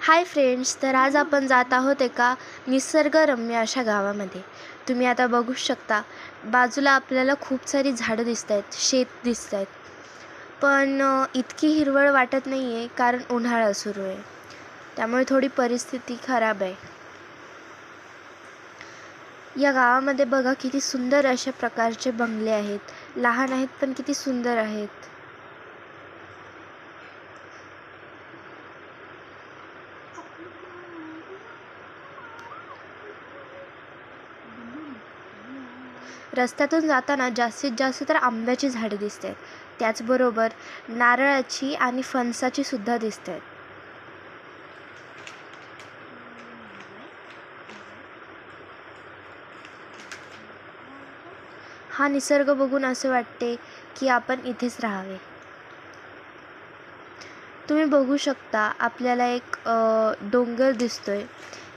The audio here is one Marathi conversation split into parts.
हाय फ्रेंड्स, तर आज आपण जात आहोत एका निसर्गरम्य अशा गावामध्ये. तुम्ही आता बघू शकता, बाजूला आपल्याला खूप सारी झाडं दिसत आहेत, शेत दिसत आहेत. पण इतकी हिरवळ वाटत नाही आहे, कारण उन्हाळा सुरू आहे. त्यामुळे थोडी परिस्थिती खराब आहे. या गावामध्ये बघा किती सुंदर अशा प्रकारचे बंगले आहेत. लहान आहेत पण किती सुंदर आहेत. रस्त्यातून जाताना जास्तीत जास्त तर आंब्याची झाडे दिसत आहेत. त्याचबरोबर नारळाची आणि फणसाची सुद्धा दिसत आहेत. हा निसर्ग बघून असे वाटते की आपण इथेच राहावे. तुम्ही बघू शकता, आपल्याला एक डोंगर दिसतोय.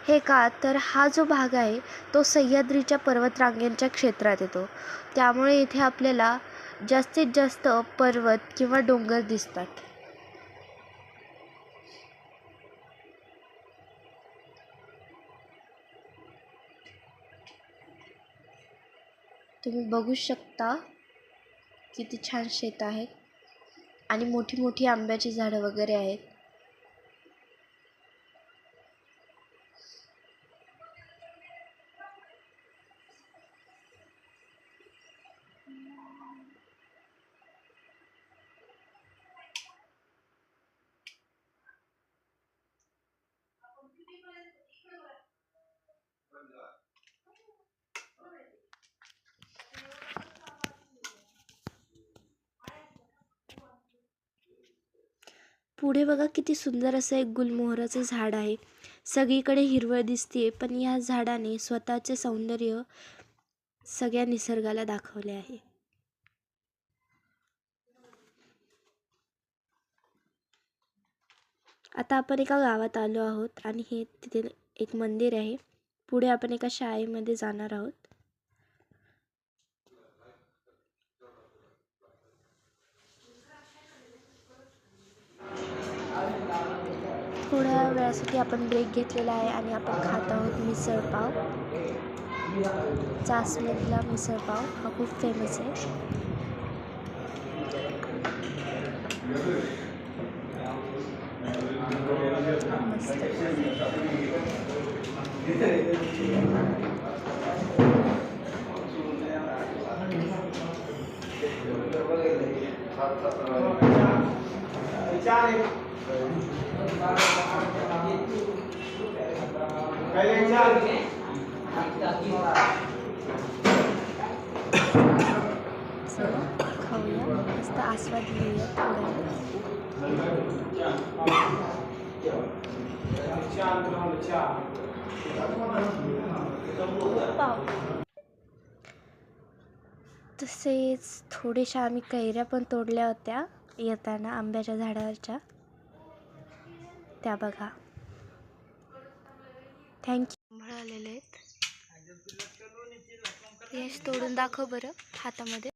हे का तर हा जो भाग आहे तो सह्याद्रीच्या पर्वतरांगेंच्या क्षेत्रात येतो. त्यामुळे इथे आपल्याला जास्तीत जास्त पर्वत किंवा डोंगर दिसतात. तुम्ही बघू शकता किती छान शेत आहेत आणि मोठी मोठी आंब्याची झाडं वगैरे आहेत. पुढे बघा किती सुंदर असं एक गुलमोहराचं झाड आहे. सगळीकडे हिरवळ दिसते, पण या झाडाने स्वतःचे सौंदर्य सगळ्या निसर्गाला दाखवले आहे. आता आपण एका गावात आलो आहोत आणि हे तिथे एक मंदिर आहे. पुढे आपण एका शाळेमध्ये जाणार आहोत. थोड्या वेळासाठी आपण ब्रेक घेतलेला आहे आणि आपण खात आहोत मिसळपाव. चासमधला मिसळपाव हा खूप फेमस आहे. मस्त. खाऊया, मस्त आस्वाद घेऊया थोडा. तसेच थोड्याशा आम्ही कैऱ्या पण तोडल्या होत्या येताना आंब्याच्या झाडावरच्या, त्या बघा. थँक्यू. आलेले आहेत. यश तोडून दाखव बरं हातामध्ये.